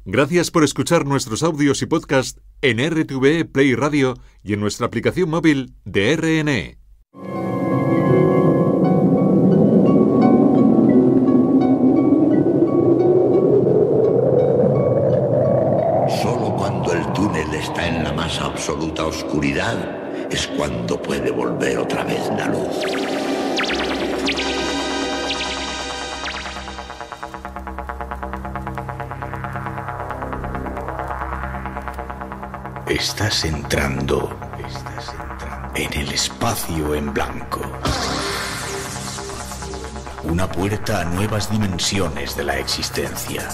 Gracias por escuchar nuestros audios y podcast en RTVE Play Radio y en nuestra aplicación móvil de RNE. Solo cuando el túnel está en la más absoluta oscuridad es cuando puede volver otra vez la luz. Estás entrando en el espacio en blanco. Una puerta a nuevas dimensiones de la existencia.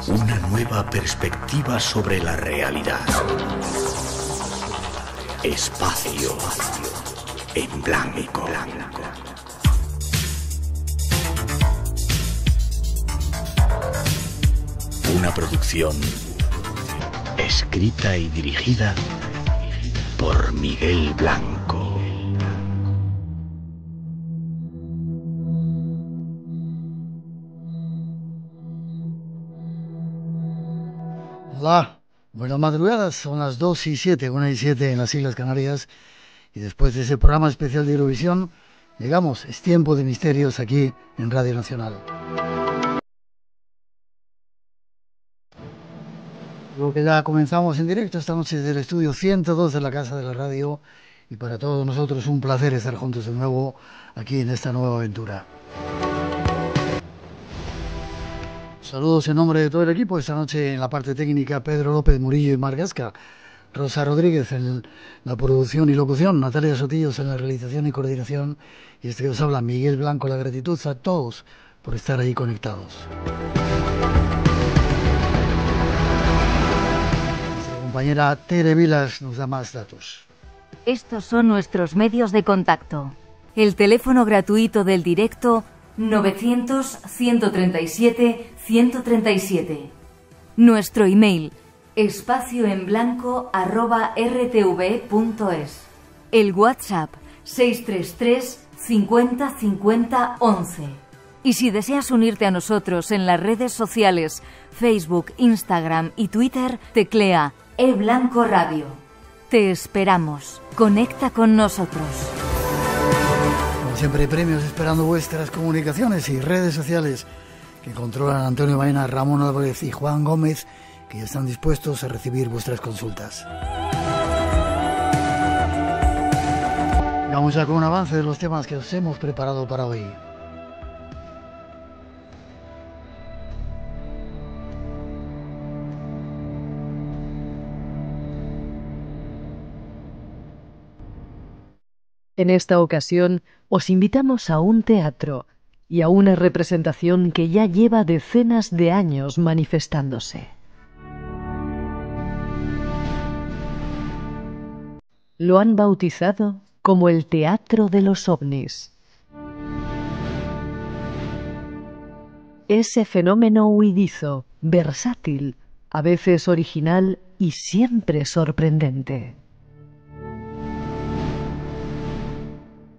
Una nueva perspectiva sobre la realidad. Espacio en blanco. Una producción escrita y dirigida por Miguel Blanco. Hola, buenas madrugadas, son las 2:07, 1:07 en las Islas Canarias, y después de ese programa especial de Eurovisión, llegamos, es tiempo de misterios aquí en Radio Nacional. Luego que ya comenzamos en directo esta noche desde el estudio 102 de la Casa de la Radio, y para todos nosotros un placer estar juntos de nuevo aquí en esta nueva aventura. Saludos en nombre de todo el equipo, esta noche en la parte técnica Pedro López Murillo y Mar Gasca, Rosa Rodríguez en la producción y locución, Natalia Sotillos en la realización y coordinación, y este que os habla, Miguel Blanco. La gratitud a todos por estar ahí conectados. Nuestra compañera Tere Vilas nos da más datos. Estos son nuestros medios de contacto. El teléfono gratuito del directo 900-137-137. Nuestro email espacioenblanco@rtv.es. El WhatsApp 633 50 50 11. Y si deseas unirte a nosotros en las redes sociales Facebook, Instagram y Twitter, teclea eBlanco Radio. Te esperamos. Conecta con nosotros. Como siempre, premios esperando vuestras comunicaciones y redes sociales que controlan Antonio Baena, Ramón Álvarez y Juan Gómez, que ya están dispuestos a recibir vuestras consultas. Vamos ya con un avance de los temas que os hemos preparado para hoy. En esta ocasión os invitamos a un teatro y a una representación que ya lleva decenas de años manifestándose. Lo han bautizado como el Teatro de los OVNIs. Ese fenómeno huidizo, versátil, a veces original y siempre sorprendente.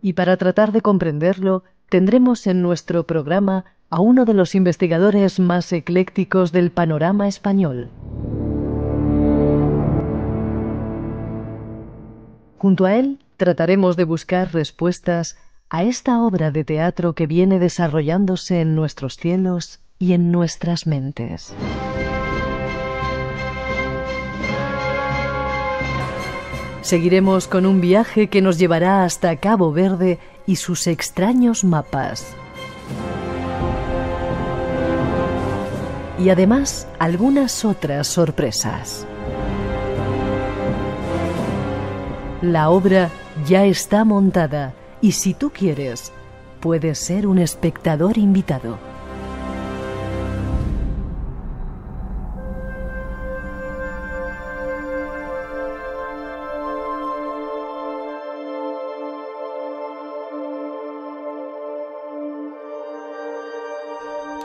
Y para tratar de comprenderlo, tendremos en nuestro programa a uno de los investigadores más eclécticos del panorama español. Junto a él, trataremos de buscar respuestas a esta obra de teatro que viene desarrollándose en nuestros cielos y en nuestras mentes. Seguiremos con un viaje que nos llevará hasta Cabo Verde y sus extraños mapas. Y además, algunas otras sorpresas. La obra ya está montada y si tú quieres, puedes ser un espectador invitado.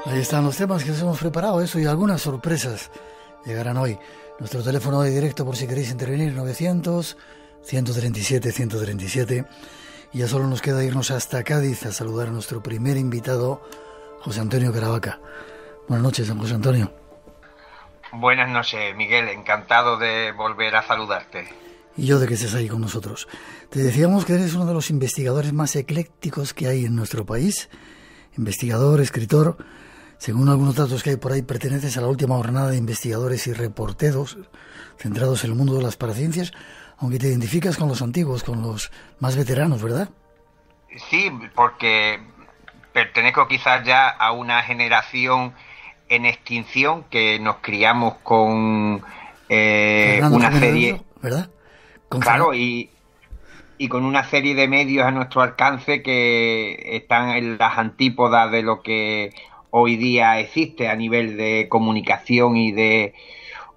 Ahí están los temas que os hemos preparado, eso y algunas sorpresas llegarán hoy. Nuestro teléfono de directo por si queréis intervenir, 900-137-137. Y ya solo nos queda irnos hasta Cádiz a saludar a nuestro primer invitado, José Antonio Caravaca. Buenas noches, don José Antonio. Buenas noches, Miguel. Encantado de volver a saludarte. Y yo de que estés ahí con nosotros. Te decíamos que eres uno de los investigadores más eclécticos que hay en nuestro país. Investigador, escritor. Según algunos datos que hay por ahí, perteneces a la última jornada de investigadores y reporteros centrados en el mundo de las paraciencias, aunque te identificas con los antiguos, con los más veteranos, ¿verdad? Sí, porque pertenezco quizás ya a una generación en extinción que nos criamos con una serie, ¿verdad? Claro, y con una serie de medios a nuestro alcance que están en las antípodas de lo que hoy día existe a nivel de comunicación y de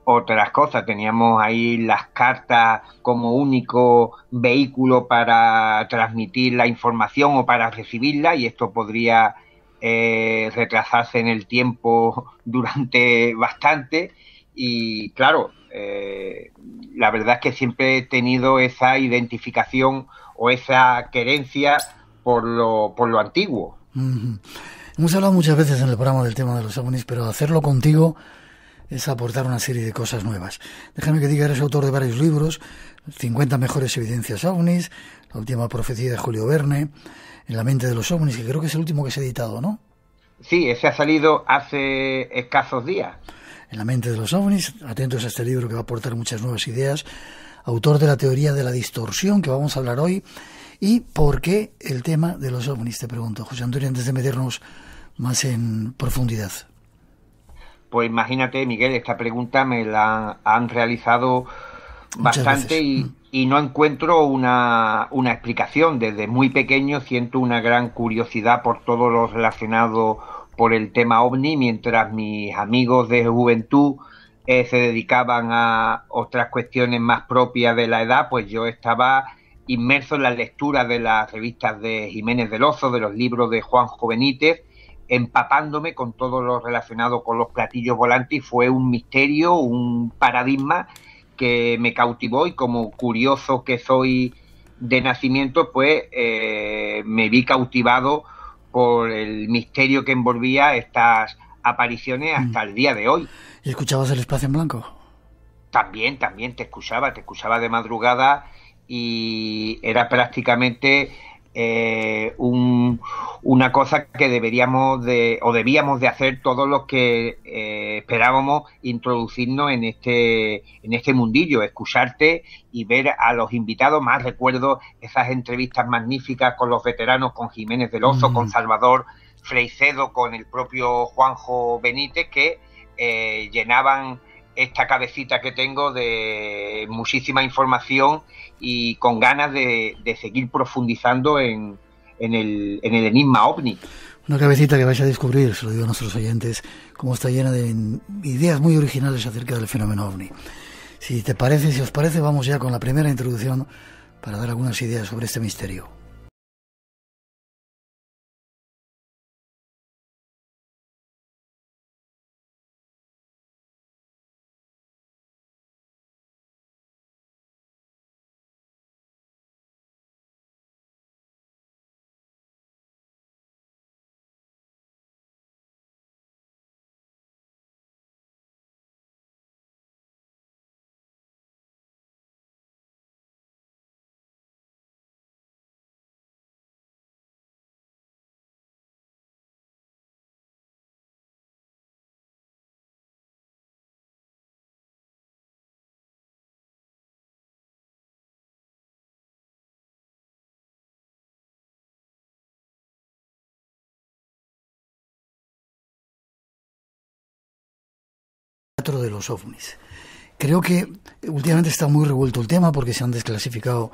otras cosas. Teníamos ahí las cartas como único vehículo para transmitir la información o para recibirla, y esto podría retrasarse en el tiempo durante bastante. Y claro, la verdad es que siempre he tenido esa identificación o esa querencia por lo antiguo. Hemos hablado muchas veces en el programa del tema de los ovnis, pero hacerlo contigo es aportar una serie de cosas nuevas. Déjame que diga, eres autor de varios libros: 50 mejores evidencias ovnis, La última profecía de Julio Verne, En la mente de los ovnis, que creo que es el último que se ha editado, ¿no? Sí, ese ha salido hace escasos días. En la mente de los ovnis, atentos a este libro que va a aportar muchas nuevas ideas. Autor de la teoría de la distorsión, que vamos a hablar hoy. ¿Y por qué el tema de los ovnis? Te pregunto, José Antonio, antes de meternos más en profundidad. Pues imagínate, Miguel, esta pregunta me la han realizado bastante y no encuentro una explicación. Desde muy pequeño siento una gran curiosidad por todo lo relacionado por el tema ovni, mientras mis amigos de juventud se dedicaban a otras cuestiones más propias de la edad, pues yo estaba inmerso en la lectura de las revistas de Jiménez del Oso, de los libros de Juanjo Benítez, empapándome con todo lo relacionado con los platillos volantes, y fue un misterio, un paradigma que me cautivó, y como curioso que soy de nacimiento, pues me vi cautivado por el misterio que envolvía estas apariciones hasta el día de hoy. ¿Y escuchabas el Espacio en Blanco? También te escuchaba de madrugada, y era prácticamente una cosa que debíamos de hacer todos los que esperábamos introducirnos en este mundillo, escucharte y ver a los invitados. Más recuerdo esas entrevistas magníficas con los veteranos, con Jiménez del Oso, con Salvador Freixedo, con el propio Juanjo Benítez, que llenaban esta cabecita que tengo de muchísima información y con ganas de seguir profundizando en el enigma ovni. Una cabecita que vais a descubrir, se lo digo a nuestros oyentes, cómo está llena de ideas muy originales acerca del fenómeno ovni. Si os parece, vamos ya con la primera introducción para dar algunas ideas sobre este misterio. De los ovnis. Creo que últimamente está muy revuelto el tema porque se han desclasificado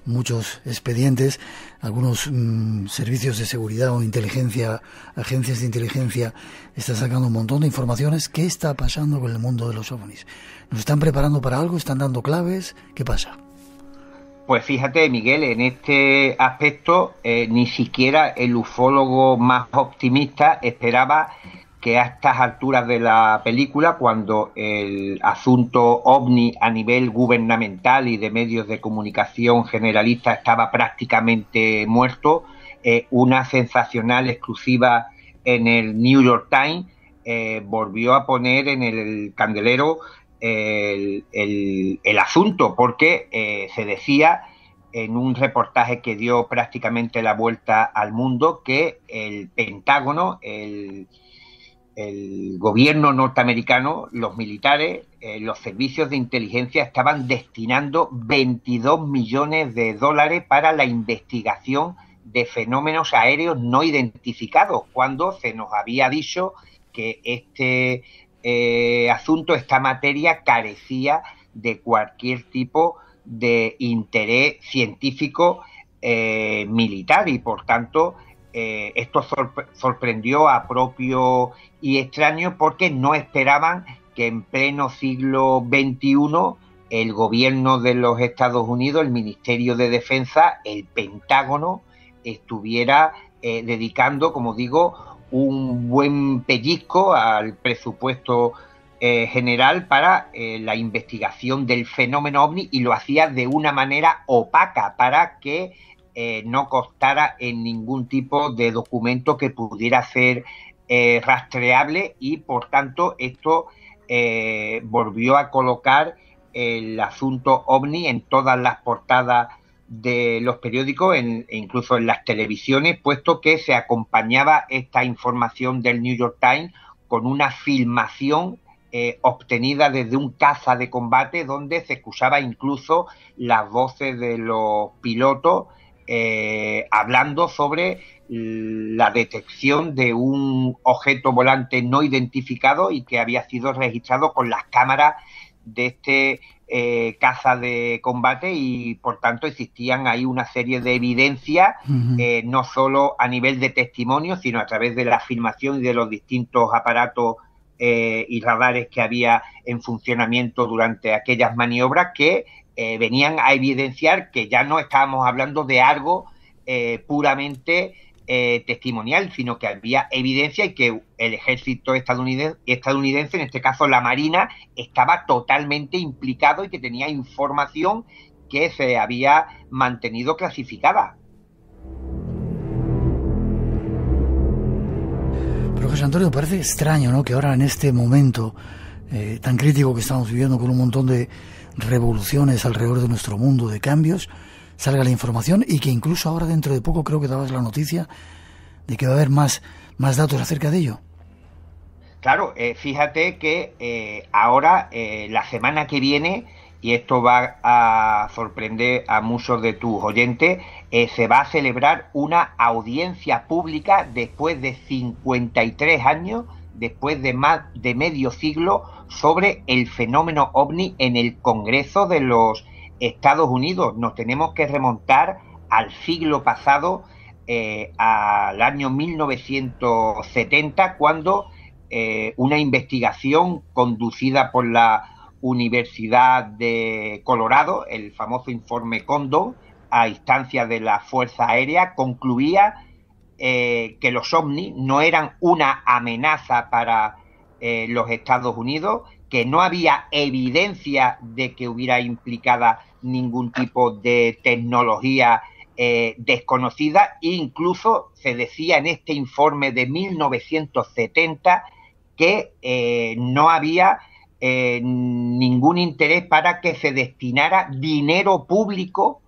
muchos expedientes, algunos servicios de seguridad o inteligencia, agencias de inteligencia están sacando un montón de informaciones. ¿Qué está pasando con el mundo de los ovnis? ¿Nos están preparando para algo? ¿Están dando claves? ¿Qué pasa? Pues fíjate, Miguel, en este aspecto ni siquiera el ufólogo más optimista esperaba que a estas alturas de la película, cuando el asunto ovni a nivel gubernamental y de medios de comunicación generalista estaba prácticamente muerto, una sensacional exclusiva en el New York Times volvió a poner en el candelero el asunto, porque se decía en un reportaje que dio prácticamente la vuelta al mundo que el Pentágono, el gobierno norteamericano, los militares, los servicios de inteligencia estaban destinando 22 millones de dólares para la investigación de fenómenos aéreos no identificados, cuando se nos había dicho que este asunto, esta materia, carecía de cualquier tipo de interés científico militar, y por tanto esto sorprendió a propio y extraño, porque no esperaban que en pleno siglo XXI el gobierno de los Estados Unidos, el Ministerio de Defensa, el Pentágono, estuviera dedicando, como digo, un buen pellizco al presupuesto general para la investigación del fenómeno OVNI, y lo hacía de una manera opaca para que no constara en ningún tipo de documento que pudiera ser rastreable, y por tanto esto volvió a colocar el asunto OVNI en todas las portadas de los periódicos, e incluso en las televisiones, puesto que se acompañaba esta información del New York Times con una filmación obtenida desde un caza de combate, donde se escuchaba incluso las voces de los pilotos hablando sobre la detección de un objeto volante no identificado y que había sido registrado con las cámaras de este caza de combate, y por tanto existían ahí una serie de evidencias, no solo a nivel de testimonio, sino a través de la filmación y de los distintos aparatos y radares que había en funcionamiento durante aquellas maniobras, que venían a evidenciar que ya no estábamos hablando de algo puramente testimonial, sino que había evidencia, y que el ejército estadounidense, en este caso la Marina, estaba totalmente implicado y que tenía información que se había mantenido clasificada. Pero José Antonio, parece extraño, ¿no?, que ahora, en este momento tan crítico que estamos viviendo, con un montón de revoluciones alrededor de nuestro mundo, de cambios, salga la información, y que incluso ahora, dentro de poco, creo que dabas la noticia de que va a haber más datos acerca de ello. Claro, fíjate que ahora, la semana que viene, y esto va a sorprender a muchos de tus oyentes, se va a celebrar una audiencia pública después de 53 años, después de más de medio siglo, sobre el fenómeno OVNI en el Congreso de los Estados Unidos. Nos tenemos que remontar al siglo pasado, al año 1970, cuando una investigación conducida por la Universidad de Colorado, el famoso informe Condon, a instancias de la Fuerza Aérea, concluía que los OVNI no eran una amenaza para los Estados Unidos, que no había evidencia de que hubiera implicada ningún tipo de tecnología desconocida, e incluso se decía en este informe de 1970 que no había ningún interés para que se destinara dinero público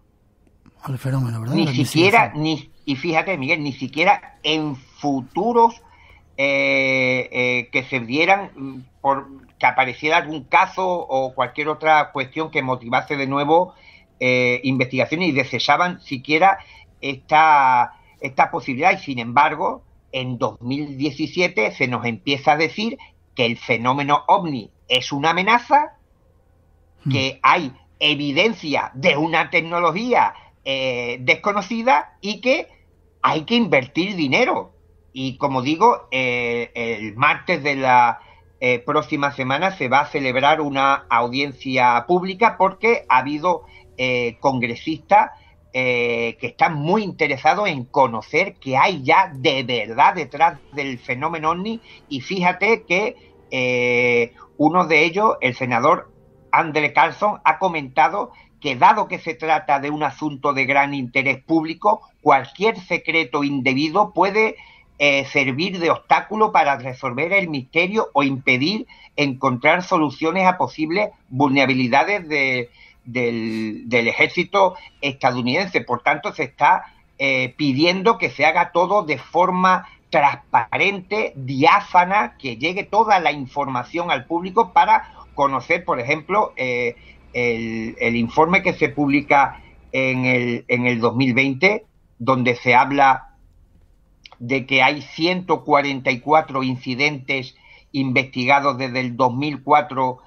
al fenómeno, ¿verdad? Ni siquiera, y fíjate, Miguel, ni siquiera en futuros que se dieran por que apareciera algún caso o cualquier otra cuestión que motivase de nuevo investigaciones, y desechaban siquiera esta posibilidad. Y sin embargo, en 2017 se nos empieza a decir que el fenómeno OVNI es una amenaza, que hay evidencia de una tecnología desconocida y que hay que invertir dinero. Y como digo, el martes de la próxima semana se va a celebrar una audiencia pública, porque ha habido congresistas que están muy interesados en conocer qué hay ya de verdad detrás del fenómeno OVNI. Y fíjate que uno de ellos, el senador Andrew Carlson, ha comentado que, dado que se trata de un asunto de gran interés público, cualquier secreto indebido puede servir de obstáculo para resolver el misterio o impedir encontrar soluciones a posibles vulnerabilidades del ejército estadounidense. Por tanto, se está pidiendo que se haga todo de forma transparente, diáfana, que llegue toda la información al público para conocer, por ejemplo, el informe que se publica en el 2020, donde se habla de que hay 144 incidentes investigados desde el 2004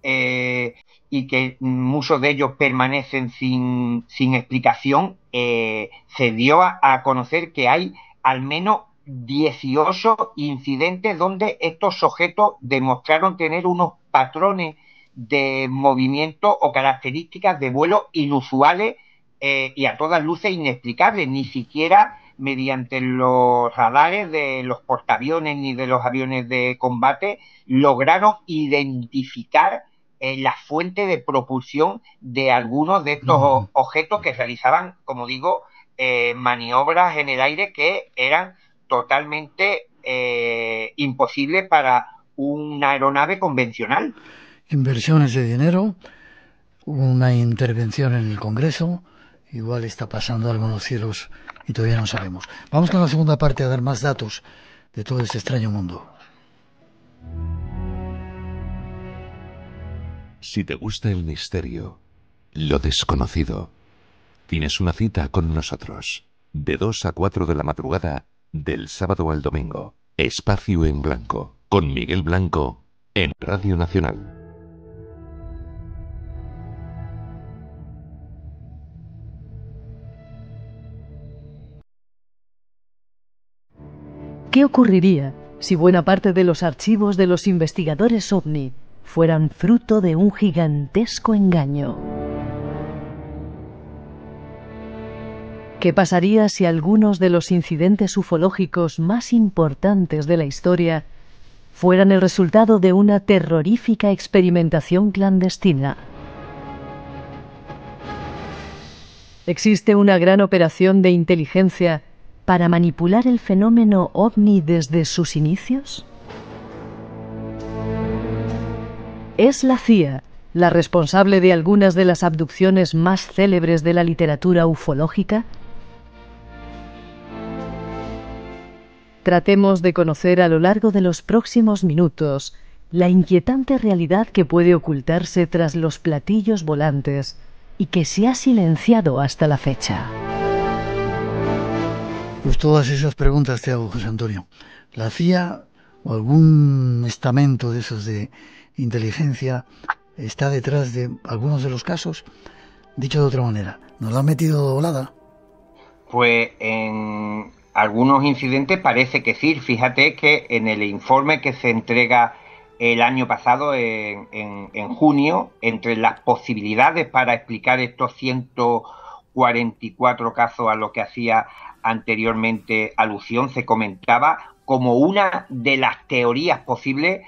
y que muchos de ellos permanecen sin explicación. Se dio a conocer que hay al menos 18 incidentes donde estos sujetos demostraron tener unos patrones de movimiento o características de vuelo inusuales y a todas luces inexplicables. Ni siquiera mediante los radares de los portaaviones ni de los aviones de combate lograron identificar la fuente de propulsión de algunos de estos objetos que realizaban, como digo, maniobras en el aire que eran totalmente imposibles para una aeronave convencional. Inversiones de dinero, una intervención en el Congreso, igual está pasando algo en los cielos y todavía no sabemos. Vamos con la segunda parte a dar más datos de todo este extraño mundo. Si te gusta el misterio, lo desconocido, tienes una cita con nosotros. De 2 a 4 de la madrugada, del sábado al domingo. Espacio en Blanco, con Miguel Blanco, en Radio Nacional. ¿Qué ocurriría si buena parte de los archivos de los investigadores OVNI fueran fruto de un gigantesco engaño? ¿Qué pasaría si algunos de los incidentes ufológicos más importantes de la historia fueran el resultado de una terrorífica experimentación clandestina? ¿Existe una gran operación de inteligencia para manipular el fenómeno OVNI desde sus inicios? ¿Es la CIA la responsable de algunas de las abducciones más célebres de la literatura ufológica? Tratemos de conocer a lo largo de los próximos minutos la inquietante realidad que puede ocultarse tras los platillos volantes y que se ha silenciado hasta la fecha. Pues todas esas preguntas te hago, José Antonio. ¿La CIA o algún estamento de esos de inteligencia está detrás de algunos de los casos? Dicho de otra manera, ¿nos la han metido de volada? Pues en algunos incidentes parece que sí. Fíjate que en el informe que se entrega el año pasado, en junio, entre las posibilidades para explicar estos 144 casos a los que hacía anteriormente alusión, se comentaba como una de las teorías posibles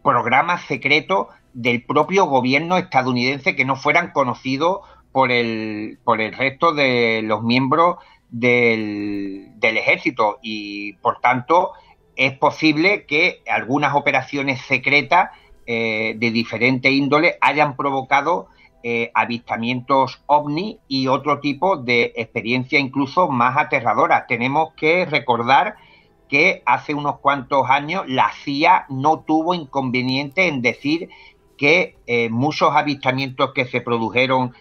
programas secretos del propio gobierno estadounidense que no fueran conocidos por el resto de los miembros del ejército, y por tanto es posible que algunas operaciones secretas de diferente índole hayan provocado avistamientos OVNI y otro tipo de experiencia incluso más aterradora. Tenemos que recordar que hace unos cuantos años la CIA no tuvo inconveniente en decir que muchos avistamientos que se produjeron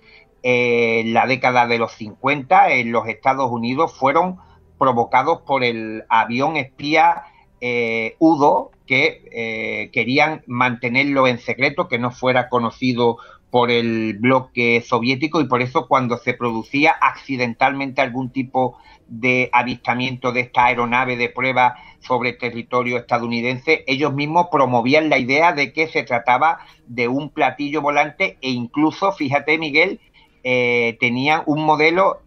en la década de los 50 en los Estados Unidos fueron provocados por el avión espía U-2, que querían mantenerlo en secreto, que no fuera conocido por el bloque soviético, y por eso cuando se producía accidentalmente algún tipo de avistamiento de esta aeronave de prueba sobre territorio estadounidense, ellos mismos promovían la idea de que se trataba de un platillo volante, e incluso, fíjate, Miguel, tenían un modelo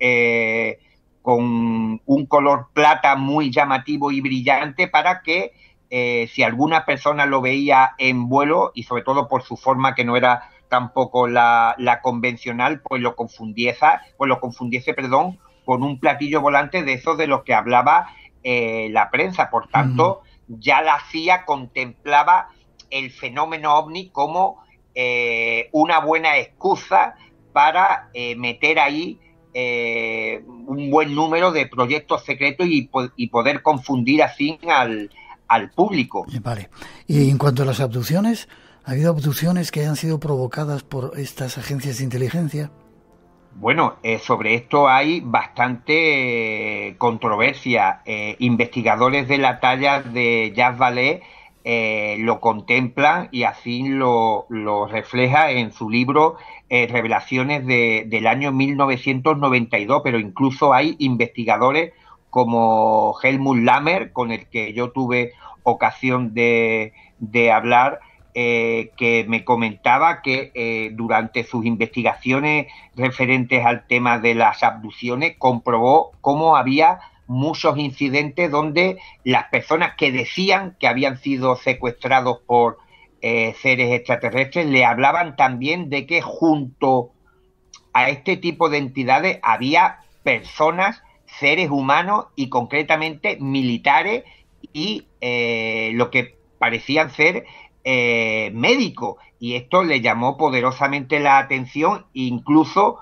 con un color plata muy llamativo y brillante para que si alguna persona lo veía en vuelo, y sobre todo por su forma que no era tampoco la convencional, pues lo confundiese con un platillo volante de esos de los que hablaba la prensa. Por tanto, ya la CIA contemplaba el fenómeno OVNI como una buena excusa para meter ahí un buen número de proyectos secretos y poder confundir así al público. Vale. Y en cuanto a las abducciones, ¿ha habido abducciones que hayan sido provocadas por estas agencias de inteligencia? Bueno, sobre esto hay bastante controversia. Investigadores de la talla de Jacques Vallée lo contemplan y así lo refleja en su libro Revelaciones del año 1992, pero incluso hay investigadores como Helmut Lammer, con el que yo tuve ocasión de hablar, que me comentaba que durante sus investigaciones referentes al tema de las abducciones comprobó cómo había muchos incidentes donde las personas que decían que habían sido secuestrados por seres extraterrestres le hablaban también de que junto a este tipo de entidades había personas, seres humanos y concretamente militares y lo que parecían ser médicos, y esto le llamó poderosamente la atención e incluso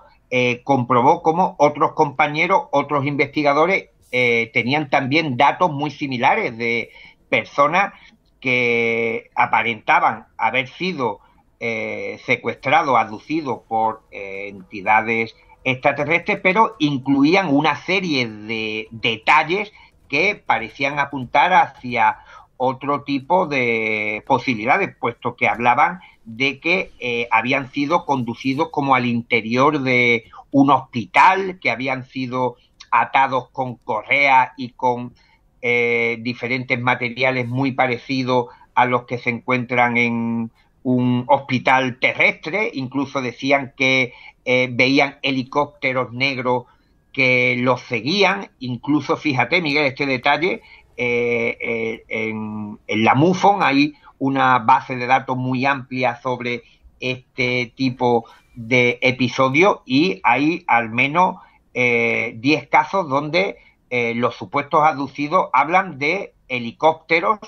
comprobó cómo otros compañeros, otros investigadores tenían también datos muy similares de personas que aparentaban haber sido secuestrados, abducidos por entidades extraterrestres, pero incluían una serie de detalles que parecían apuntar hacia otro tipo de posibilidades, puesto que hablaban de que habían sido conducidos como al interior de un hospital, que habían sido atados con correas y con diferentes materiales muy parecidos a los que se encuentran en un hospital terrestre. Incluso decían que veían helicópteros negros que los seguían. Incluso, fíjate, Miguel, este detalle, en la MUFON hay una base de datos muy amplia sobre este tipo de episodios y hay al menos 10 casos donde los supuestos abducidos hablan de helicópteros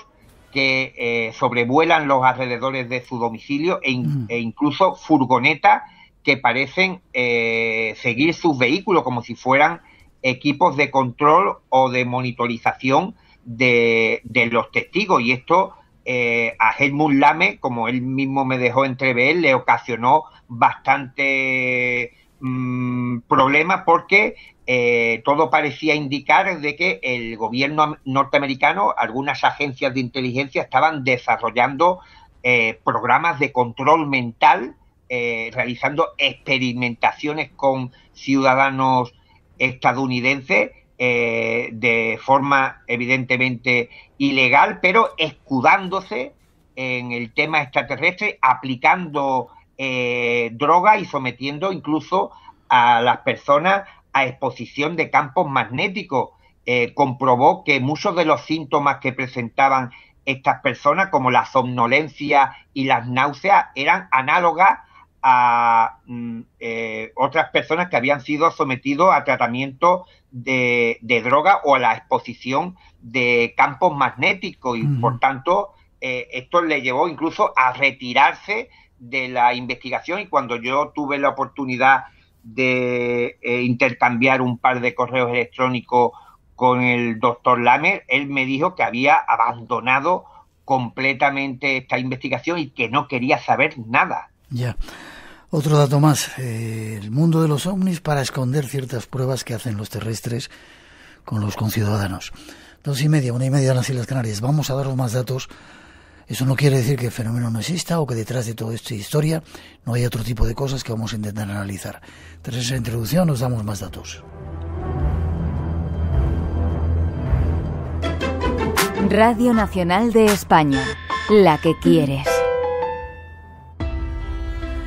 que sobrevuelan los alrededores de su domicilio e incluso furgonetas que parecen seguir sus vehículos como si fueran equipos de control o de monitorización de los testigos. Y esto a Helmut Lammer, como él mismo me dejó entrever, le ocasionó bastante problemas porque todo parecía indicar de que el gobierno norteamericano, algunas agencias de inteligencia estaban desarrollando programas de control mental, realizando experimentaciones con ciudadanos estadounidenses de forma evidentemente ilegal, pero escudándose en el tema extraterrestre, aplicando droga y sometiendo incluso a las personas a exposición de campos magnéticos. Comprobó que muchos de los síntomas que presentaban estas personas, como la somnolencia y las náuseas, eran análogas a otras personas que habían sido sometidos a tratamiento de droga o a la exposición de campos magnéticos, y por tanto esto le llevó incluso a retirarse de la investigación. Y cuando yo tuve la oportunidad de intercambiar un par de correos electrónicos con el doctor Lammer, él me dijo que había abandonado completamente esta investigación y que no quería saber nada. Ya. Otro dato más, el mundo de los ovnis para esconder ciertas pruebas que hacen los terrestres con los conciudadanos. 2:30, 1:30 en las Islas Canarias. Vamos a daros más datos. Eso no quiere decir que el fenómeno no exista o que detrás de toda esta historia no hay otro tipo de cosas que vamos a intentar analizar. Tras esa introducción nos damos más datos. Radio Nacional de España, la que quieres.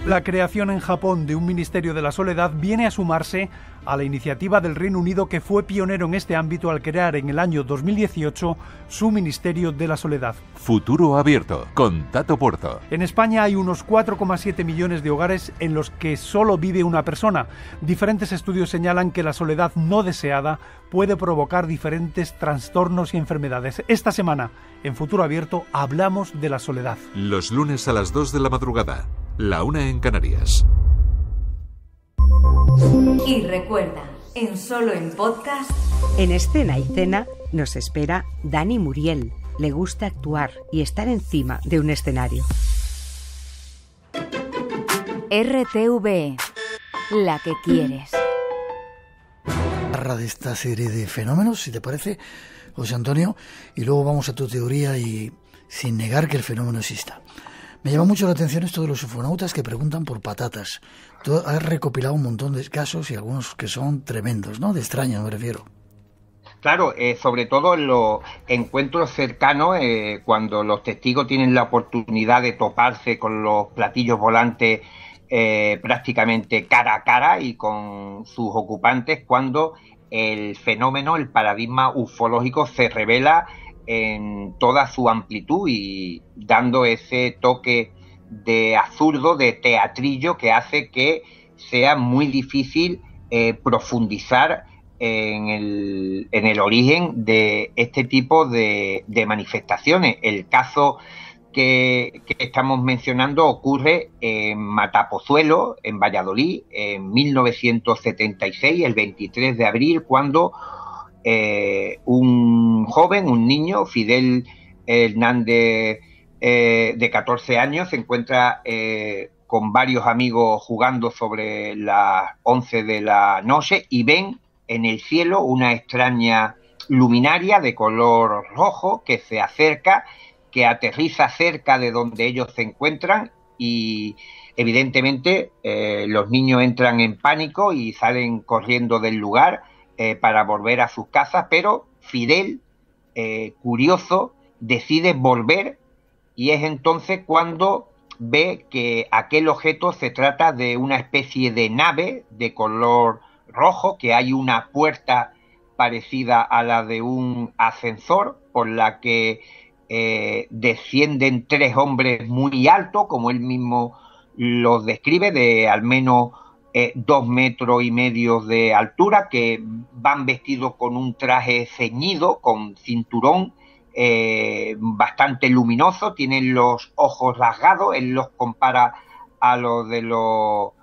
La creación en Japón de un Ministerio de la Soledad viene a sumarse a la iniciativa del Reino Unido, que fue pionero en este ámbito al crear en el año 2018 su Ministerio de la Soledad. Futuro Abierto, con Tato Puerto. En España hay unos 4,7 millones de hogares en los que solo vive una persona. Diferentes estudios señalan que la soledad no deseada puede provocar diferentes trastornos y enfermedades. Esta semana, en Futuro Abierto, hablamos de la soledad. Los lunes a las 2 de la madrugada, la 1 en Canarias. Y recuerda, en Solo en Podcast, en Escena y Cena nos espera Dani Muriel. Le gusta actuar y estar encima de un escenario. RTV, la que quieres. De esta serie de fenómenos, si te parece, José Antonio, y luego vamos a tu teoría y sin negar que el fenómeno exista. Me llama mucho la atención esto de los ufonautas que preguntan por patatas. Tú has recopilado un montón de casos y algunos que son tremendos, ¿no? De extraños, me refiero. Claro, sobre todo en los encuentros cercanos, cuando los testigos tienen la oportunidad de toparse con los platillos volantes prácticamente cara a cara y con sus ocupantes, cuando el fenómeno, el paradigma ufológico se revela en toda su amplitud y dando ese toque de absurdo, de teatrillo, que hace que sea muy difícil profundizar en el origen de este tipo de manifestaciones. El caso que estamos mencionando ocurre en Matapozuelo, en Valladolid, en 1976, el 23 de abril, cuando un joven, un niño, Fidel Hernández, de 14 años, se encuentra con varios amigos jugando sobre las 11 de la noche y ven en el cielo una extraña luminaria de color rojo que se acerca, que aterriza cerca de donde ellos se encuentran y evidentemente los niños entran en pánico y salen corriendo del lugar para volver a sus casas, pero Fidel, curioso, decide volver y es entonces cuando ve que aquel objeto se trata de una especie de nave de color rojo, que hay una puerta parecida a la de un ascensor por la que descienden tres hombres muy altos, como él mismo los describe, de al menos 2,5 metros de altura, que van vestidos con un traje ceñido, con cinturón bastante luminoso, tienen los ojos rasgados. Él los compara a los de los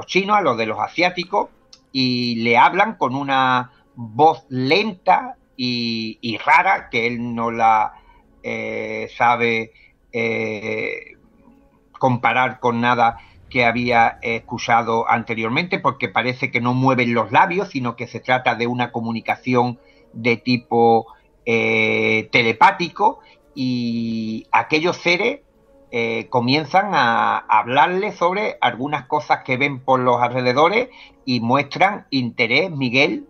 chinos, a los de los asiáticos, y le hablan con una voz lenta y rara, que él no la sabe comparar con nada que había escuchado anteriormente, porque parece que no mueven los labios, sino que se trata de una comunicación de tipo telepático, y aquellos seres comienzan a hablarle sobre algunas cosas que ven por los alrededores y muestran interés, Miguel,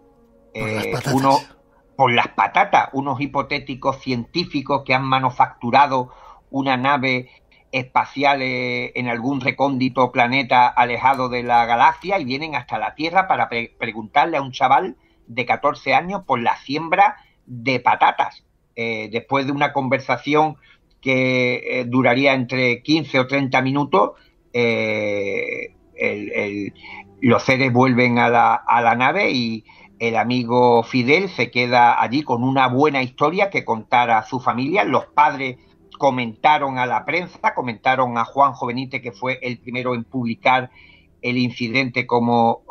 por las patatas, unos hipotéticos científicos que han manufacturado una nave espacial en algún recóndito planeta alejado de la galaxia y vienen hasta la Tierra para preguntarle a un chaval de 14 años por la siembra de patatas. Después de una conversación que duraría entre 15 o 30 minutos, los seres vuelven a la nave y el amigo Fidel se queda allí con una buena historia que contar a su familia. Los padres comentaron a la prensa, comentaron a Juanjo Benítez, que fue el primero en publicar el incidente, como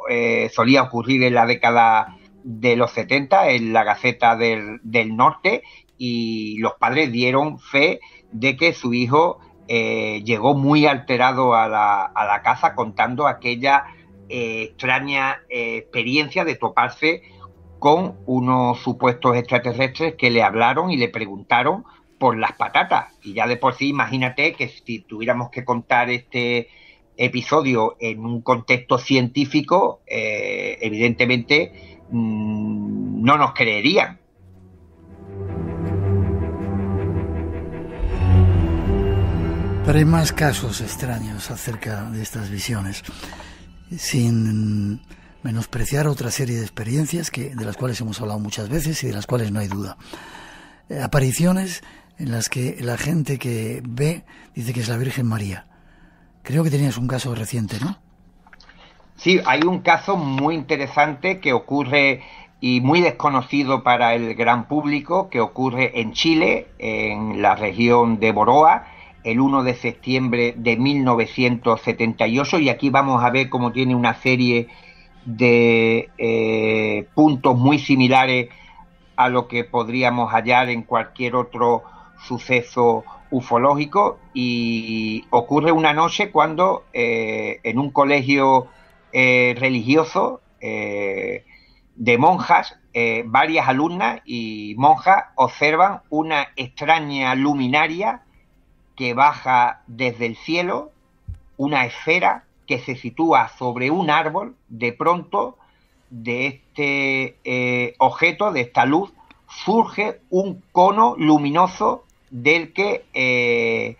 solía ocurrir en la década de los 70 en la Gaceta del Norte, y los padres dieron fe de que su hijo llegó muy alterado a la casa, contando aquella extraña experiencia de toparse con unos supuestos extraterrestres que le hablaron y le preguntaron por las patatas. Y ya de por sí, imagínate que si tuviéramos que contar este episodio en un contexto científico, evidentemente no nos creerían. Pero hay más casos extraños acerca de estas visiones, sin menospreciar otra serie de experiencias de las cuales hemos hablado muchas veces y de las cuales no hay duda. Apariciones en las que la gente que ve dice que es la Virgen María. Creo que tenías un caso reciente, ¿no? Sí, hay un caso muy interesante que ocurre y muy desconocido para el gran público, que ocurre en Chile, en la región de Boroa, el 1 de septiembre de 1978, y aquí vamos a ver cómo tiene una serie de puntos muy similares a lo que podríamos hallar en cualquier otro suceso ufológico. Y ocurre una noche cuando en un colegio religioso de monjas, varias alumnas y monjas observan una extraña luminaria que baja desde el cielo, una esfera que se sitúa sobre un árbol. De pronto, de este objeto, de esta luz, surge un cono luminoso del que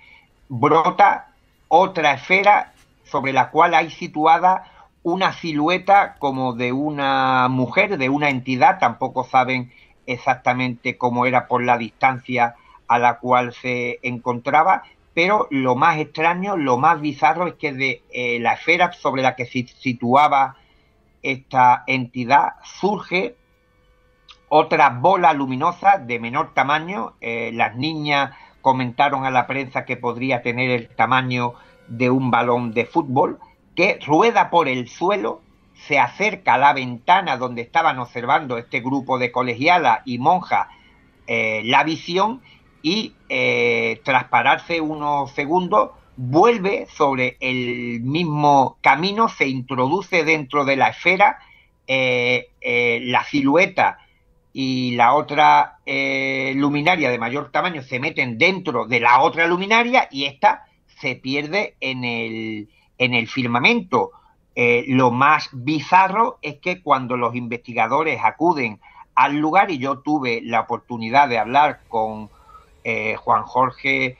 brota otra esfera sobre la cual hay situada una silueta como de una mujer, de una entidad. Tampoco saben exactamente cómo era por la distancia a la cual se encontraba, pero lo más extraño, lo más bizarro es que de la esfera sobre la que se situaba esta entidad surge otra bola luminosa de menor tamaño. Las niñas comentaron a la prensa que podría tener el tamaño de un balón de fútbol, que rueda por el suelo, se acerca a la ventana donde estaban observando este grupo de colegialas y monjas la visión, y tras pararse unos segundos vuelve sobre el mismo camino, se introduce dentro de la esfera. La silueta y la otra luminaria de mayor tamaño se meten dentro de la otra luminaria y esta se pierde en el firmamento. Lo más bizarro es que cuando los investigadores acuden al lugar, y yo tuve la oportunidad de hablar con Juan Jorge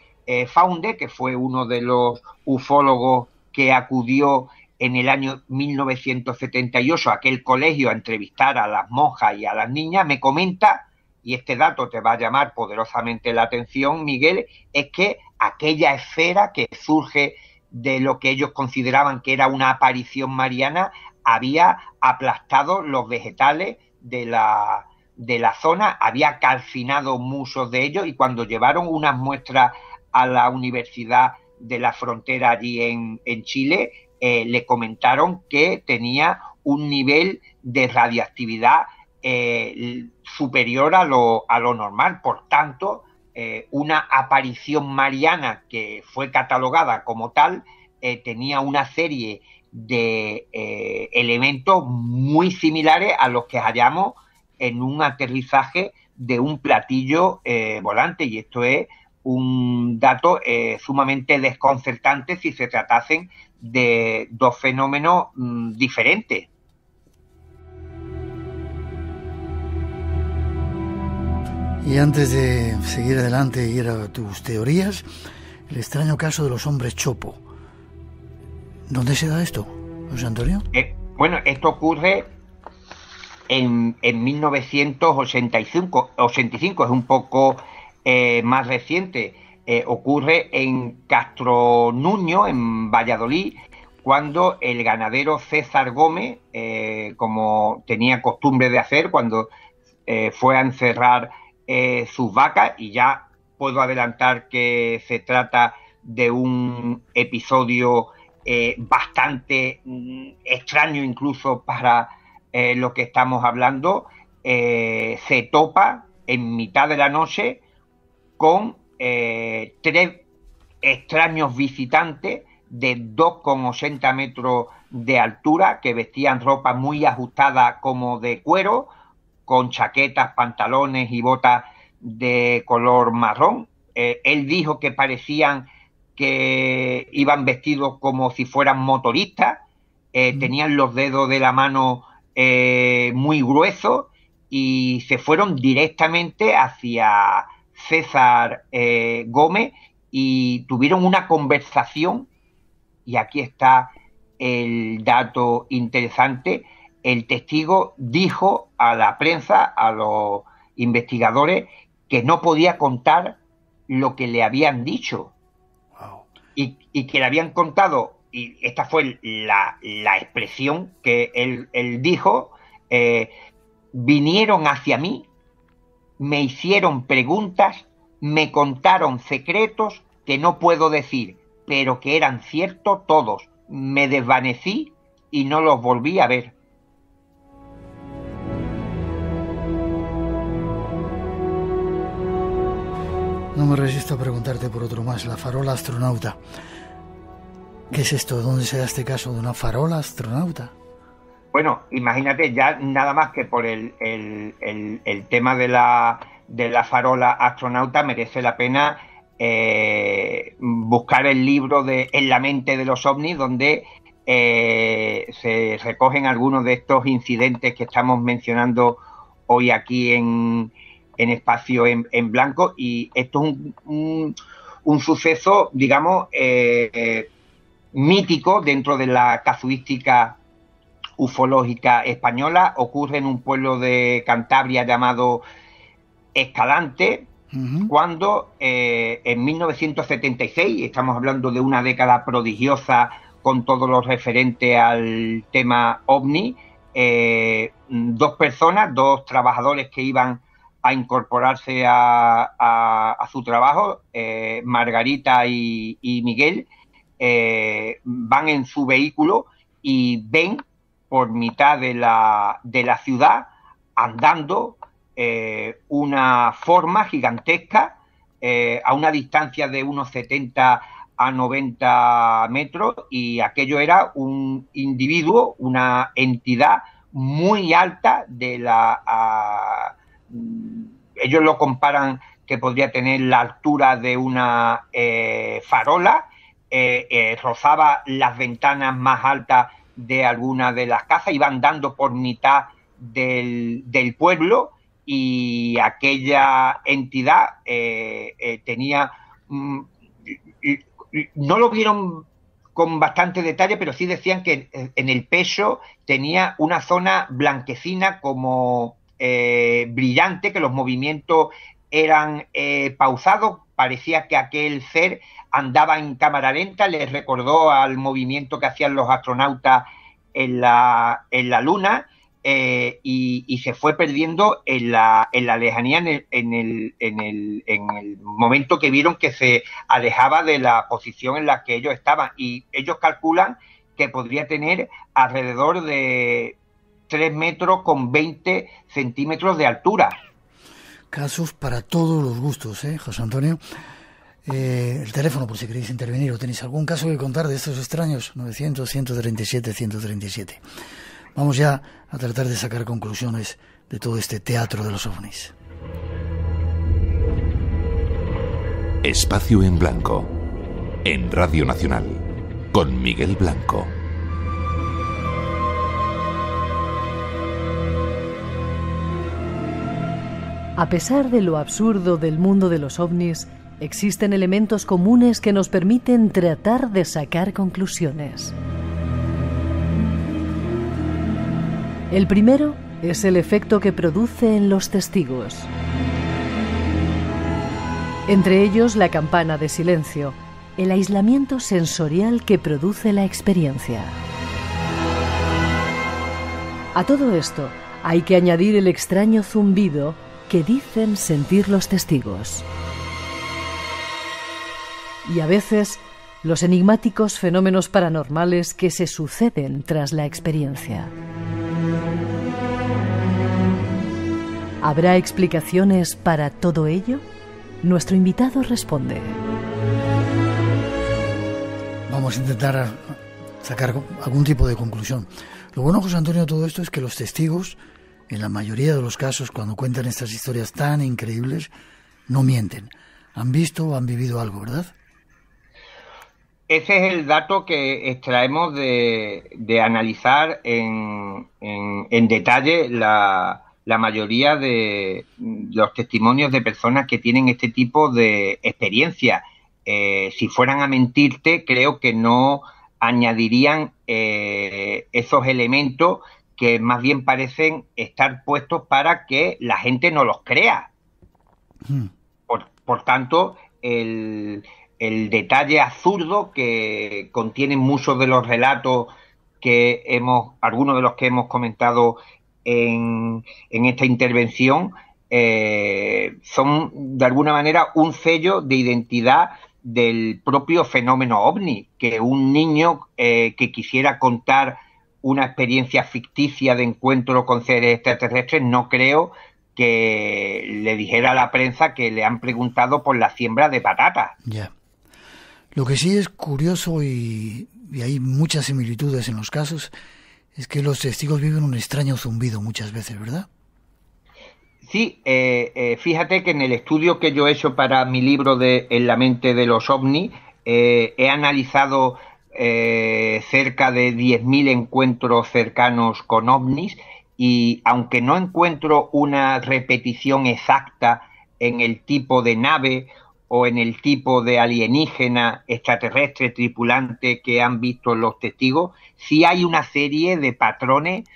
Faunde, que fue uno de los ufólogos que acudió en el año 1978 a aquel colegio a entrevistar a las monjas y a las niñas, me comenta, y este dato te va a llamar poderosamente la atención, Miguel, es que aquella esfera que surge de lo que ellos consideraban que era una aparición mariana había aplastado los vegetales de la zona, había calcinado muchos de ellos, y cuando llevaron unas muestras a la Universidad de la Frontera allí en Chile, le comentaron que tenía un nivel de radiactividad superior a lo normal. Por tanto, una aparición mariana que fue catalogada como tal tenía una serie de elementos muy similares a los que hallamos en un aterrizaje de un platillo volante, y esto es un dato sumamente desconcertante si se tratasen de dos fenómenos diferentes. Y antes de seguir adelante y ir a tus teorías, el extraño caso de los hombres chopo. ¿Dónde se da esto, José Antonio? Bueno, esto ocurre en 1985, es un poco más reciente. Ocurre en Castro Nuño, en Valladolid, cuando el ganadero César Gómez, como tenía costumbre de hacer cuando fue a encerrar sus vacas, y ya puedo adelantar que se trata de un episodio bastante extraño incluso para lo que estamos hablando, se topa en mitad de la noche con 3 extraños visitantes de 2,80 metros de altura, que vestían ropa muy ajustada como de cuero, con chaquetas, pantalones y botas de color marrón. Él dijo que parecían que iban vestidos como si fueran motoristas, tenían los dedos de la mano muy gruesos, y se fueron directamente hacia César Gómez, y tuvieron una conversación, y aquí está el dato interesante. El testigo dijo a la prensa, a los investigadores, que no podía contar lo que le habían dicho. Wow. Y que le habían contado, y esta fue la expresión que él dijo, vinieron hacia mí, me hicieron preguntas, me contaron secretos que no puedo decir, pero que eran ciertos todos. Me desvanecí y no los volví a ver. No me resisto a preguntarte por otro más, la farola astronauta. ¿Qué es esto? ¿Dónde se da este caso de una farola astronauta? Bueno, imagínate, ya nada más que por el tema de la farola astronauta merece la pena buscar el libro de En la mente de los ovnis, donde se recogen algunos de estos incidentes que estamos mencionando hoy aquí en Espacio en Blanco, y esto es un suceso, digamos, mítico dentro de la casuística ufológica española. Ocurre en un pueblo de Cantabria llamado Escalante, cuando en 1976, estamos hablando de una década prodigiosa con todo lo referente al tema ovni, dos trabajadores que iban a incorporarse a su trabajo, Margarita y Miguel, van en su vehículo y ven por mitad de la ciudad, andando, una forma gigantesca, a una distancia de unos 70 a 90 metros, y aquello era un individuo, una entidad muy alta ellos lo comparan que podría tener la altura de una farola, rozaba las ventanas más altas de alguna de las casas, iban dando por mitad del pueblo, y aquella entidad tenía, no lo vieron con bastante detalle, pero sí decían que en el pecho tenía una zona blanquecina como brillante, que los movimientos eran pausados, parecía que aquel ser andaba en cámara lenta, les recordó al movimiento que hacían los astronautas en la Luna, y se fue perdiendo en la lejanía en el momento que vieron que se alejaba de la posición en la que ellos estaban, y ellos calculan que podría tener alrededor de 3 metros con 20 centímetros de altura. Casos para todos los gustos, José Antonio. El teléfono, por si queréis intervenir o tenéis algún caso que contar de estos extraños, 900-137-137. Vamos ya a tratar de sacar conclusiones de todo este teatro de los ovnis. Espacio en Blanco, en Radio Nacional, con Miguel Blanco. A pesar de lo absurdo del mundo de los ovnis, existen elementos comunes que nos permiten tratar de sacar conclusiones. El primero es el efecto que produce en los testigos. Entre ellos, la campana de silencio, el aislamiento sensorial que produce la experiencia. A todo esto, hay que añadir el extraño zumbido que dicen sentir los testigos. Y a veces, los enigmáticos fenómenos paranormales que se suceden tras la experiencia. ¿Habrá explicaciones para todo ello? Nuestro invitado responde. Vamos a intentar sacar algún tipo de conclusión. Lo bueno, José Antonio, de todo esto es que los testigos, en la mayoría de los casos, cuando cuentan estas historias tan increíbles, no mienten. Han visto o han vivido algo, ¿verdad? Ese es el dato que extraemos de analizar en detalle la mayoría de los testimonios de personas que tienen este tipo de experiencia. si fueran a mentirte, creo que no añadirían esos elementos que más bien parecen estar puestos para que la gente no los crea. Por tanto, el detalle absurdo que contienen muchos de los relatos algunos de los que hemos comentado en esta intervención, son de alguna manera un sello de identidad del propio fenómeno ovni, que un niño que quisiera contar una experiencia ficticia de encuentro con seres extraterrestres, no creo que le dijera a la prensa que le han preguntado por la siembra de patatas. Ya. Lo que sí es curioso y hay muchas similitudes en los casos, es que los testigos viven un extraño zumbido muchas veces, ¿verdad? Sí, fíjate que en el estudio que yo he hecho para mi libro de En la mente de los ovnis, he analizado cerca de 10.000 encuentros cercanos con ovnis, y aunque no encuentro una repetición exacta en el tipo de nave o en el tipo de alienígena extraterrestre tripulante que han visto los testigos, sí hay una serie de patrones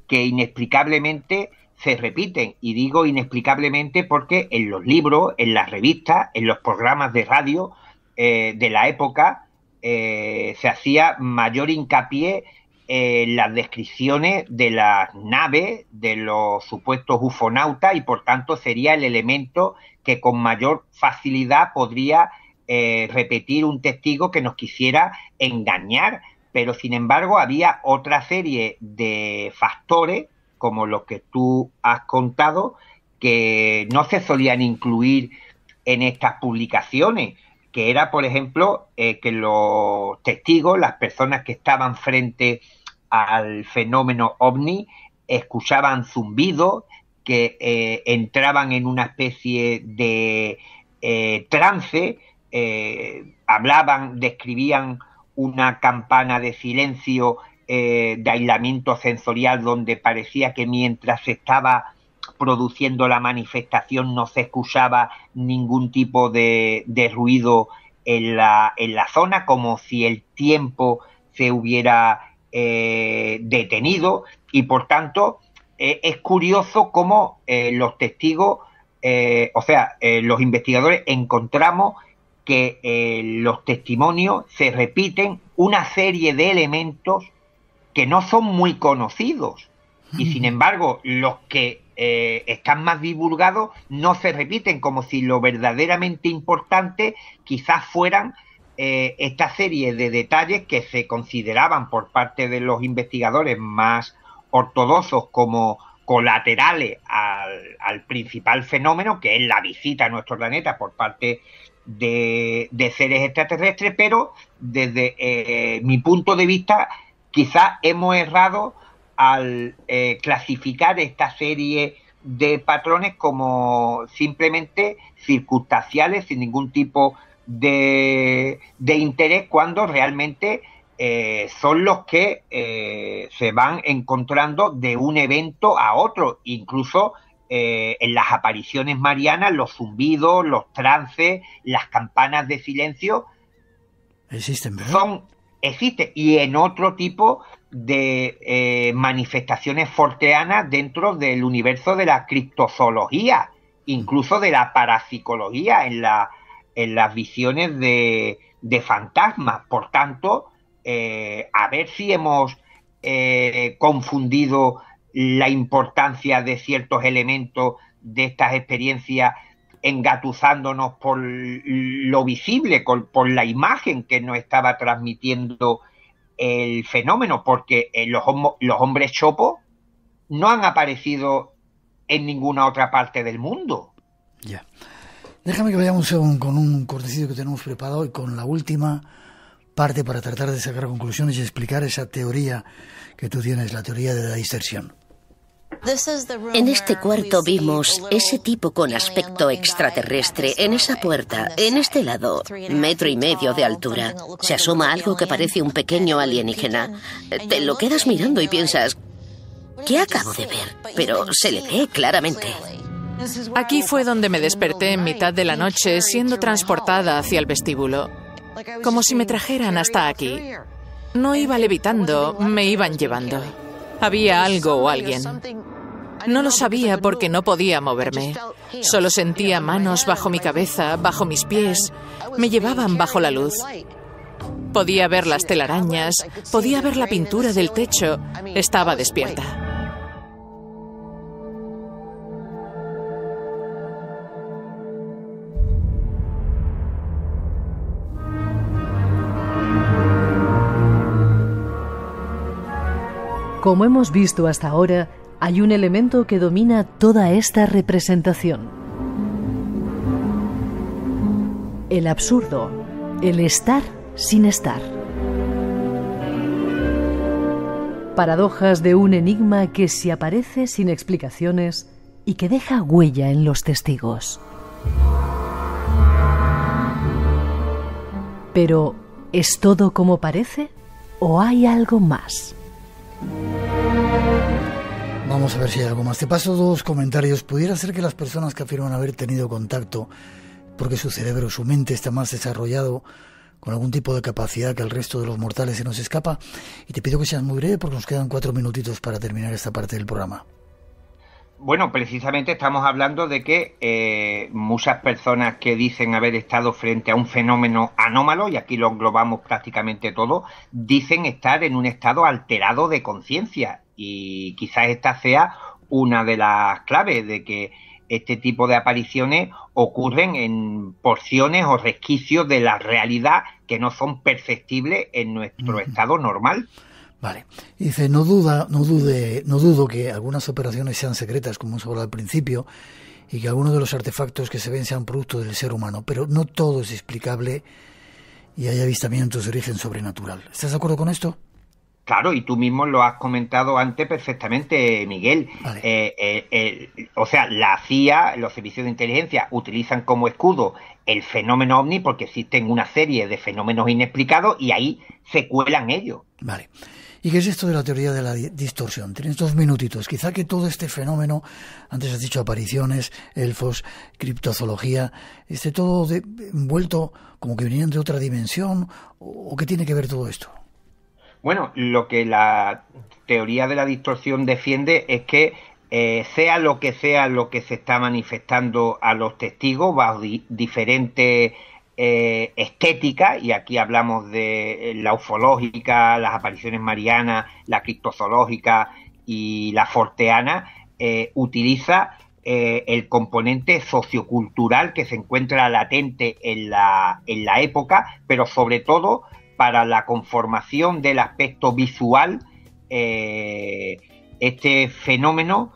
que inexplicablemente se repiten. Y digo inexplicablemente porque en los libros, en las revistas, en los programas de radio de la época, se hacía mayor hincapié en las descripciones de las naves, de los supuestos ufonautas, y por tanto sería el elemento que con mayor facilidad podría repetir un testigo que nos quisiera engañar. Pero sin embargo había otra serie de factores, como los que tú has contado, que no se solían incluir en estas publicaciones, que era, por ejemplo, que los testigos, las personas que estaban frente al fenómeno ovni, escuchaban zumbidos, que entraban en una especie de trance, hablaban, describían una campana de silencio, de aislamiento sensorial, donde parecía que mientras se estaba produciendo la manifestación no se escuchaba ningún tipo de ruido en la zona, como si el tiempo se hubiera detenido. Y por tanto es curioso cómo los testigos, los investigadores, encontramos que los testimonios se repiten una serie de elementos que no son muy conocidos, y sin embargo los que están más divulgados no se repiten, como si lo verdaderamente importante quizás fueran esta serie de detalles que se consideraban por parte de los investigadores más ortodoxos como colaterales al principal fenómeno, que es la visita a nuestro planeta por parte de seres extraterrestres. Pero desde mi punto de vista quizás hemos errado al clasificar esta serie de patrones como simplemente circunstanciales, sin ningún tipo de interés, cuando realmente son los que se van encontrando de un evento a otro. Incluso en las apariciones marianas, los zumbidos, los trances, las campanas de silencio existen, ¿verdad? Existen, y en otro tipo de manifestaciones forteanas dentro del universo de la criptozoología, incluso de la parapsicología, en las visiones de fantasmas. Por tanto, a ver si hemos confundido la importancia de ciertos elementos de estas experiencias, engatusándonos por lo visible, por la imagen que nos estaba transmitiendo el fenómeno, porque los hombres chopo no han aparecido en ninguna otra parte del mundo. Ya. Déjame que vayamos con un cortecito que tenemos preparado y con la última parte para tratar de sacar conclusiones y explicar esa teoría que tú tienes, la teoría de la distorsión. En este cuarto vimos ese tipo con aspecto extraterrestre en esa puerta, en este lado, 1,5 metros de altura. Se asoma algo que parece un pequeño alienígena. Te lo quedas mirando y piensas, ¿qué acabo de ver? Pero se le ve claramente. Aquí fue donde me desperté en mitad de la noche, siendo transportada hacia el vestíbulo, como si me trajeran hasta aquí. No iba levitando, me iban llevando. Había algo o alguien. No lo sabía porque no podía moverme. Solo sentía manos bajo mi cabeza, bajo mis pies. Me llevaban bajo la luz. Podía ver las telarañas, podía ver la pintura del techo. Estaba despierta. Como hemos visto hasta ahora, hay un elemento que domina toda esta representación. El absurdo, el estar sin estar. Paradojas de un enigma que se aparece sin explicaciones y que deja huella en los testigos. Pero, ¿es todo como parece o hay algo más? Vamos a ver si hay algo más. Te paso dos comentarios. Pudiera ser que las personas que afirman haber tenido contacto, porque su cerebro, su mente está más desarrollado, con algún tipo de capacidad que al resto de los mortales se nos escapa. Y te pido que seas muy breve porque nos quedan 4 minutitos para terminar esta parte del programa. Bueno, precisamente estamos hablando de que muchas personas que dicen haber estado frente a un fenómeno anómalo, y aquí lo englobamos prácticamente todo, dicen estar en un estado alterado de conciencia. Y quizás esta sea una de las claves de que este tipo de apariciones ocurren en porciones o resquicios de la realidad que no son perceptibles en nuestro estado normal. Vale. Dice, no dudo que algunas operaciones sean secretas, como hemos hablado al principio, y que algunos de los artefactos que se ven sean producto del ser humano, pero no todo es explicable y hay avistamientos de origen sobrenatural. ¿Estás de acuerdo con esto? Claro, y tú mismo lo has comentado antes perfectamente, Miguel. Vale. O sea, la CIA, los servicios de inteligencia, utilizan como escudo el fenómeno OVNI porque existen una serie de fenómenos inexplicados y ahí se cuelan ellos. Vale. ¿Y qué es esto de la teoría de la distorsión? Tienes 2 minutitos. Quizá que todo este fenómeno, antes has dicho apariciones, elfos, criptozoología, esté todo envuelto como que venían de otra dimensión, ¿o qué tiene que ver todo esto? Bueno, lo que la teoría de la distorsión defiende es que sea lo que se está manifestando a los testigos bajo diferentes estéticas, y aquí hablamos de la ufológica, las apariciones marianas, la criptozoológica y la forteana, utiliza el componente sociocultural que se encuentra latente en la época, pero sobre todo para la conformación del aspecto visual. Este fenómeno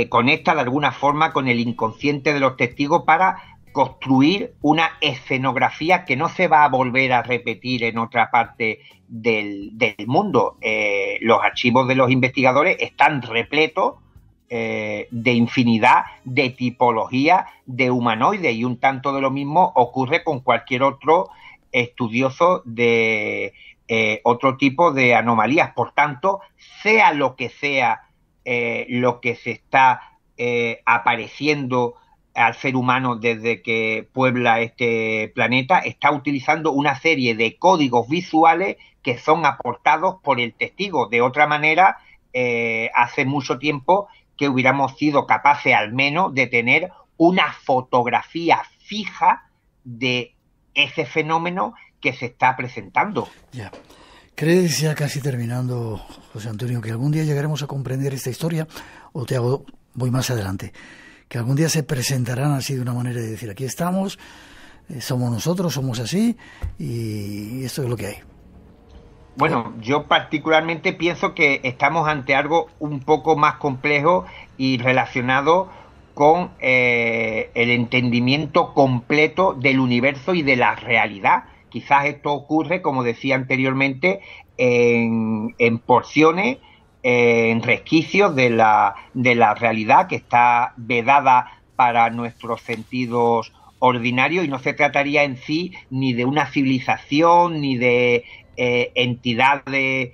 conecta de alguna forma con el inconsciente de los testigos para construir una escenografía que no se va a volver a repetir en otra parte del mundo. Los archivos de los investigadores están repletos de infinidad de tipologías de humanoides, y un tanto de lo mismo ocurre con cualquier otro estudioso de otro tipo de anomalías. Por tanto, sea lo que sea lo que se está apareciendo al ser humano desde que puebla este planeta, está utilizando una serie de códigos visuales que son aportados por el testigo. De otra manera, hace mucho tiempo que hubiéramos sido capaces al menos de tener una fotografía fija de ese fenómeno que se está presentando. Ya. ¿Crees, ya casi terminando, José Antonio, que algún día llegaremos a comprender esta historia? ¿O voy más adelante? ¿Que algún día se presentarán así de una manera de decir, aquí estamos, somos nosotros, somos así, y esto es lo que hay? Bueno, yo particularmente pienso que estamos ante algo un poco más complejo y relacionado con el entendimiento completo del universo y de la realidad. Quizás esto ocurre, como decía anteriormente, en porciones, en resquicios de la realidad que está vedada para nuestros sentidos ordinarios, y no se trataría en sí ni de una civilización ni de entidades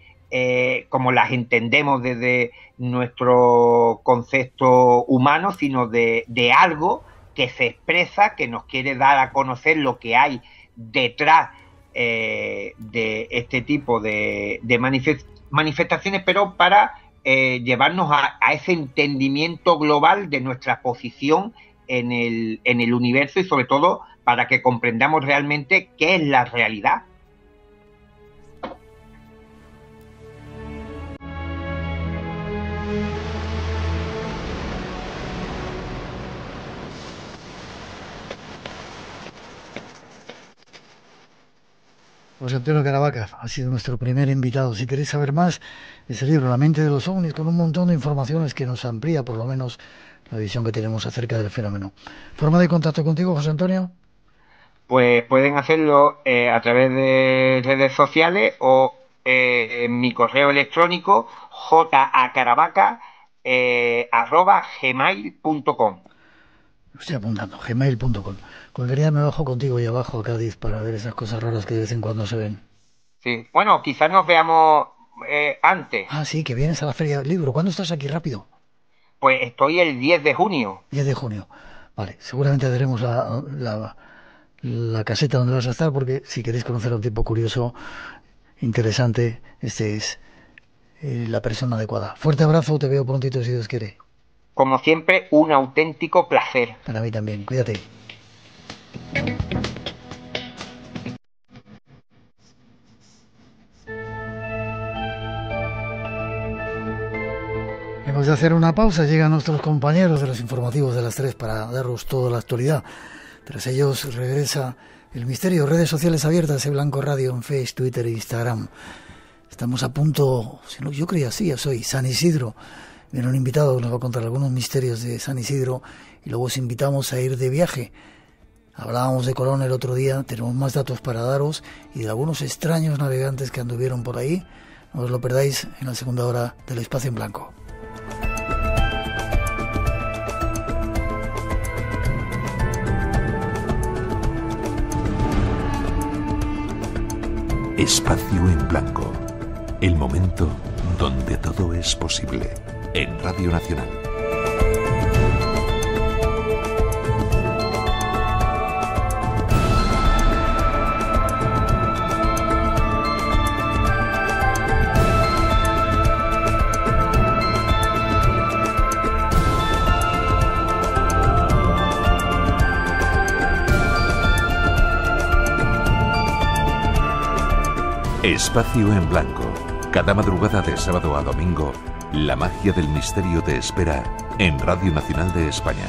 como las entendemos desde nuestro concepto humano, sino de algo que se expresa, que nos quiere dar a conocer lo que hay detrás de este tipo de manifestaciones, pero para llevarnos a ese entendimiento global de nuestra posición en el universo y sobre todo para que comprendamos realmente qué es la realidad. José Antonio Caravaca ha sido nuestro primer invitado. Si queréis saber más, ese libro, La mente de los ovnis, con un montón de informaciones que nos amplía por lo menos la visión que tenemos acerca del fenómeno. ¿Forma de contacto contigo, José Antonio? Pues pueden hacerlo a través de redes sociales o en mi correo electrónico jacaravaca@gmail.com. Estoy apuntando, gmail.com. Cualquier día me bajo contigo y abajo a Cádiz para ver esas cosas raras que de vez en cuando se ven. Sí, bueno, quizás nos veamos antes. Ah, sí, que vienes a la Feria del Libro. ¿Cuándo estás aquí, rápido? Pues estoy el 10 de junio. 10 de junio. Vale, seguramente haremos la caseta donde vas a estar, porque si queréis conocer a un tipo curioso, interesante, este es la persona adecuada. Fuerte abrazo, te veo prontito si Dios quiere. Como siempre, un auténtico placer. Para mí también, cuídate. Hemos de hacer una pausa, llegan nuestros compañeros de los informativos de las 3 para daros toda la actualidad. Tras ellos regresa El Misterio, redes sociales abiertas, Blanco Radio en Facebook, Twitter e Instagram. Estamos a punto, yo creía así, ya soy San Isidro. Viene un invitado que nos va a contar algunos misterios de San Isidro y luego os invitamos a ir de viaje. Hablábamos de Colón el otro día, tenemos más datos para daros y de algunos extraños navegantes que anduvieron por ahí. No os lo perdáis en la segunda hora del Espacio en Blanco. Espacio en Blanco. El momento donde todo es posible. En Radio Nacional. Espacio en Blanco. Cada madrugada de sábado a domingo, la magia del misterio te espera en Radio Nacional de España.